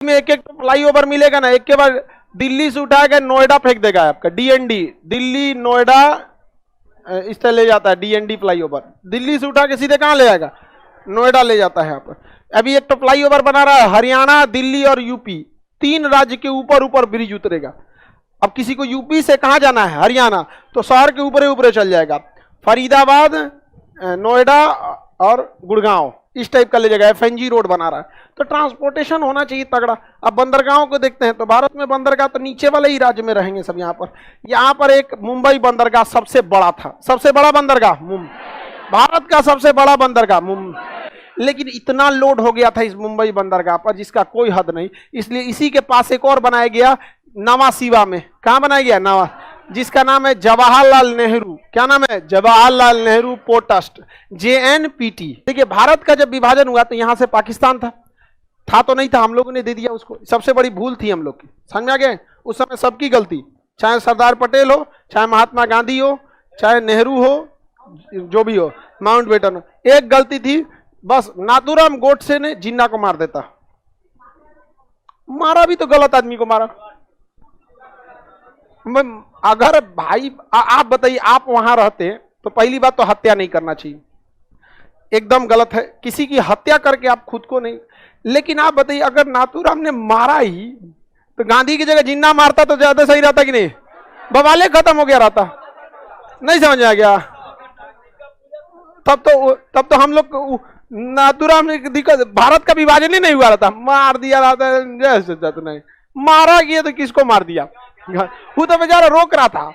में एक एक फ्लाईओवर मिलेगा ना, एक के बाद दिल्ली से उठाएगा नोएडा फेंक देगा आपका, डीएनडी, दिल्ली नोएडा इस तरह ले जाता है डीएनडी फ्लाईओवर। दिल्ली से उठा के सीधे कहां ले जाएगा, नोएडा ले जाता है यहाँ पर। अभी एक तो फ्लाईओवर बना रहा है, हरियाणा, दिल्ली और यूपी, 3 राज्य के ऊपर ऊपर ब्रिज उतरेगा। अब किसी को यूपी से कहां जाना है, हरियाणा, तो शहर के ऊपर ऊपर चल जाएगा, फरीदाबाद, नोएडा और गुड़गांव, इस टाइप का ले जाएगा। एफएनजी रोड बना रहा है, तो ट्रांसपोर्टेशन होना चाहिए तगड़ा। अब बंदरगाहों को देखते हैं तो भारत में बंदरगाह तो नीचे वाले ही राज्य में रहेंगे सब। यहाँ पर एक मुंबई बंदरगाह सबसे बड़ा था, सबसे बड़ा बंदरगाह भारत का सबसे बड़ा बंदरगाह मुंबई, लेकिन इतना लोड हो गया था इस मुंबई बंदरगाह पर जिसका कोई हद नहीं। इसलिए इसी के पास एक और बनाया गया नवा सीवा में। कहां बनाया गया, नवा, जिसका नाम है जवाहरलाल नेहरू। क्या नाम है, Jawaharlal Nehru port trust, JNPT। देखिए भारत का जब विभाजन हुआ तो यहां से पाकिस्तान था तो नहीं था, हम लोगों ने दे दिया उसको। सबसे बड़ी भूल थी हम लोग की, समझ में आ गया। उस समय सबकी गलती, चाहे सरदार पटेल हो, चाहे महात्मा गांधी हो, चाहे नेहरू हो, जो भी हो, माउंटबेटन हो, एक गलती थी बस, नाथूराम गोडसे ने जिन्ना को मार देता। मारा भी तो गलत आदमी को मारा। अगर भाई आप बताइए, आप वहां रहते तो पहली बात तो हत्या नहीं करना चाहिए, एकदम गलत है। किसी की हत्या करके आप खुद को नहीं, लेकिन आप बताइए अगर नाथूराम ने मारा ही तो गांधी की जगह जिन्ना मारता तो ज्यादा सही रहता कि नहीं, बवाले खत्म हो गया रहता। नहीं समझ आ गया, तब तो हम लोग नाथूराम ने दिक्कत, भारत का विभाजन ही नहीं हुआ रहता, मार दिया रहता। नहीं मारा गया तो किसको मार दिया, वो तो बेचारा रोक रहा था,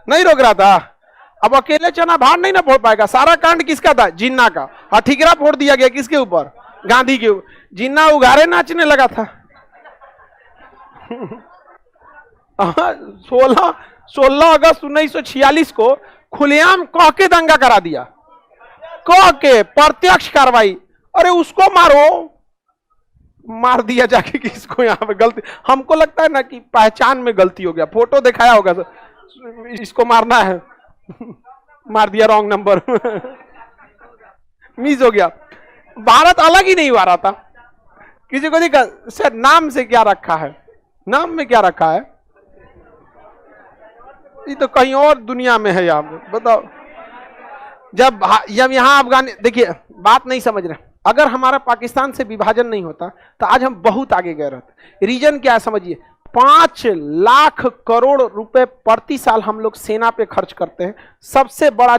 नहीं रोक रहा था। अब अकेले चना भार नहीं ना फोड़ पाएगा, सारा कांड किसका था, जिन्ना का। और ठिकरा फोड़ दिया गया किसके ऊपर, गांधी के ऊपर। जिन्ना उघारे नाचने लगा था। 16 अगस्त 1946 को खुलेआम कह के दंगा करा दिया, कह के प्रत्यक्ष कार्रवाई। अरे उसको मारो, मार दिया जाके किसको। यहाँ पे गलती, हमको लगता है ना कि पहचान में गलती हो गया, फोटो दिखाया होगा तो इसको मारना है, मार दिया रॉन्ग नंबर, मिस हो गया। भारत अलग ही नहीं हुआ रहा था, किसी को देखा सर नाम से क्या रखा है, नाम में क्या रखा है, ये तो कहीं और दुनिया में है। यहाँ पे बताओ, जब यहाँ अफगान, देखिए बात नहीं समझ रहे। अगर हमारा पाकिस्तान से विभाजन नहीं होता तो आज हम बहुत आगे गए रहते। रीजन क्या है समझिए, 5 लाख करोड़ रुपए प्रति साल हम लोग सेना पे खर्च करते हैं। सबसे बड़ा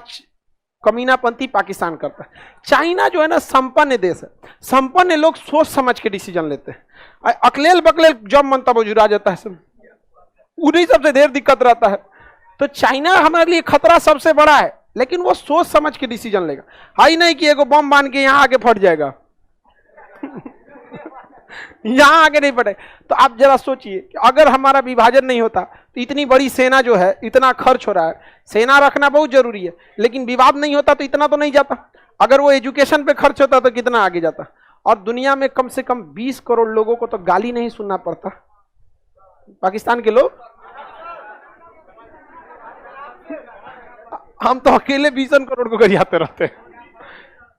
कमीनापंथी पाकिस्तान करता है। चाइना जो है ना संपन्न देश है, संपन्न लोग सोच समझ के डिसीजन लेते हैं। अकलेल बकलेल जब मन तब जुड़ा जाता है, सब उन्हीं सबसे ढेर दिक्कत रहता है। तो चाइना हमारे लिए खतरा सबसे बड़ा है, लेकिन वो सोच समझ के डिसीजन लेगा। हाई नहीं कि एगो बम बांध के यहां आके फट जाएगा। यहां आगे नहीं फटे। तो आप जरा सोचिए कि अगर हमारा विभाजन नहीं होता तो इतनी बड़ी सेना जो है, इतना खर्च हो रहा है, सेना रखना बहुत जरूरी है, लेकिन विवाद नहीं होता तो इतना तो नहीं जाता। अगर वो एजुकेशन पे खर्च होता तो कितना आगे जाता। और दुनिया में कम से कम 20 करोड़ लोगों को तो गाली नहीं सुनना पड़ता। पाकिस्तान के लोग, हम तो अकेले 20 करोड़ को गरियाते रहते हैं।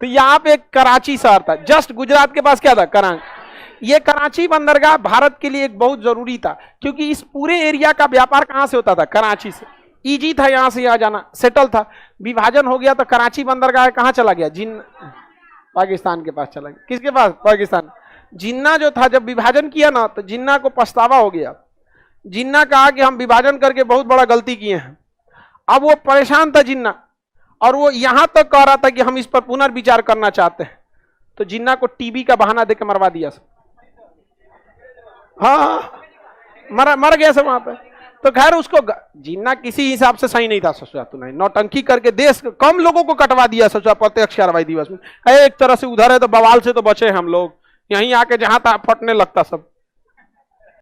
तो यहाँ पे एक कराची शहर था, जस्ट गुजरात के पास क्या था, कराची। ये कराची बंदरगाह भारत के लिए एक बहुत जरूरी था, क्योंकि इस पूरे एरिया का व्यापार कहां से होता था, कराची से। इजी था यहां से यहाँ जाना, सेटल था। विभाजन हो गया तो कराची बंदरगाह कहां चला गया, पाकिस्तान के पास चला गया। किसके पास, पाकिस्तान। जिन्ना जो था जब विभाजन किया ना तो जिन्ना को पछतावा हो गया। जिन्ना कहा कि हम विभाजन करके बहुत बड़ा गलती किए हैं। अब वो परेशान था जिन्ना, और वो यहां तक कह रहा था कि हम इस पर पुनर्विचार करना चाहते हैं। तो जिन्ना को टीबी का बहाना देकर मरवा दिया सब। हाँ, मर गया सब वहां पे। तो खैर उसको जिन्ना किसी हिसाब से सही नहीं था, सोचा तूने नौटंकी करके देश कम लोगों को कटवा दिया, सोचा प्रत्यक्ष कार्रवाई दिवस में। एक तरह से उधर है तो बवाल से तो बचे हम लोग, यहीं आके जहां था फटने लगता सब।